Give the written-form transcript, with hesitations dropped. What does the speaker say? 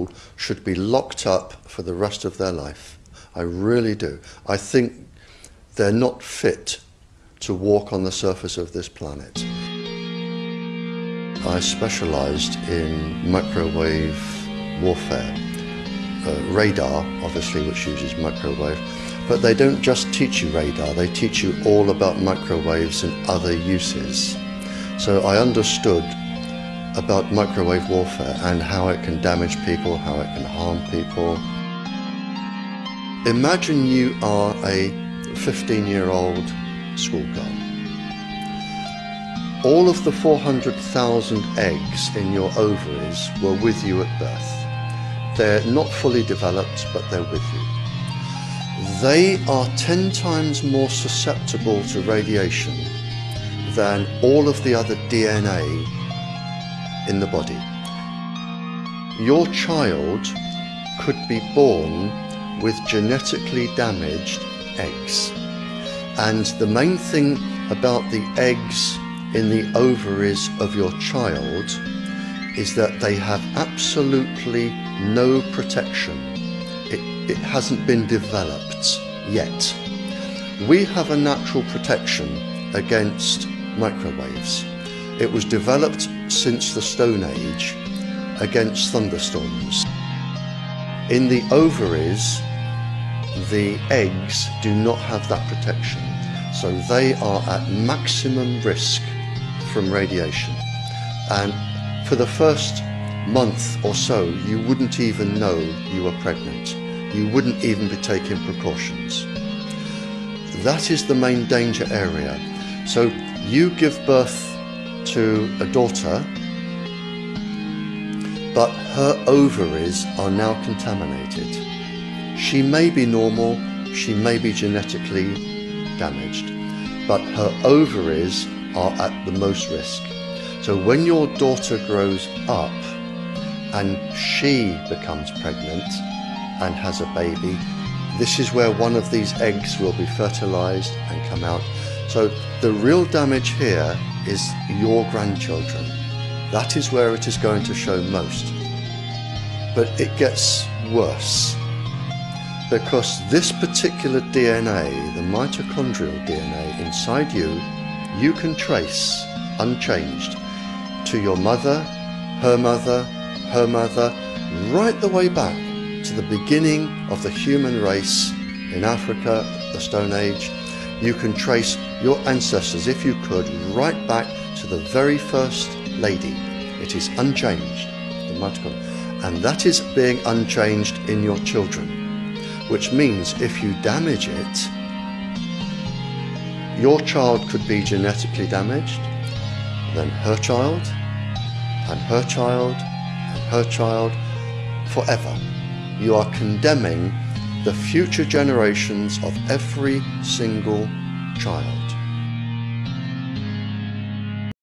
school should be locked up for the rest of their life. I really do. I think they're not fit to walk on the surface of this planet. I specialised in microwave warfare. Radar, obviously, which uses microwave, but they don't just teach you radar, they teach you all about microwaves and other uses. So I understood about microwave warfare and how it can damage people, how it can harm people. Imagine you are a 15-year-old schoolgirl. All of the 400,000 eggs in your ovaries were with you at birth. They're not fully developed, but they're with you. They are 10 times more susceptible to radiation than all of the other DNA in the body. Your child could be born with genetically damaged eggs. And the main thing about the eggs in the ovaries of your child is that they have absolutely no protection. It hasn't been developed yet. We have a natural protection against microwaves. It was developed since the Stone Age against thunderstorms. In the ovaries, the eggs do not have that protection, so they are at maximum risk from radiation. And for the first month or so, you wouldn't even know you were pregnant. You wouldn't even be taking precautions. That is the main danger area. So you give birth to a daughter, but her ovaries are now contaminated. She may be normal, she may be genetically damaged, but her ovaries are at the most risk. So when your daughter grows up and she becomes pregnant and has a baby, this is where one of these eggs will be fertilized and come out. So the real damage here is your grandchildren. That is where it is going to show most. But it gets worse, because this particular DNA, the mitochondrial DNA inside you, you can trace unchanged to your mother, her mother, her mother, right the way back to the beginning of the human race in Africa, the Stone Age. You can trace your ancestors, if you could, right back to the very first lady. It is unchanged, the mitochondria, and that is being unchanged in your children, which means if you damage it, your child could be genetically damaged, then her child, and her child, and her child, forever. You are condemning the future generations of every single child.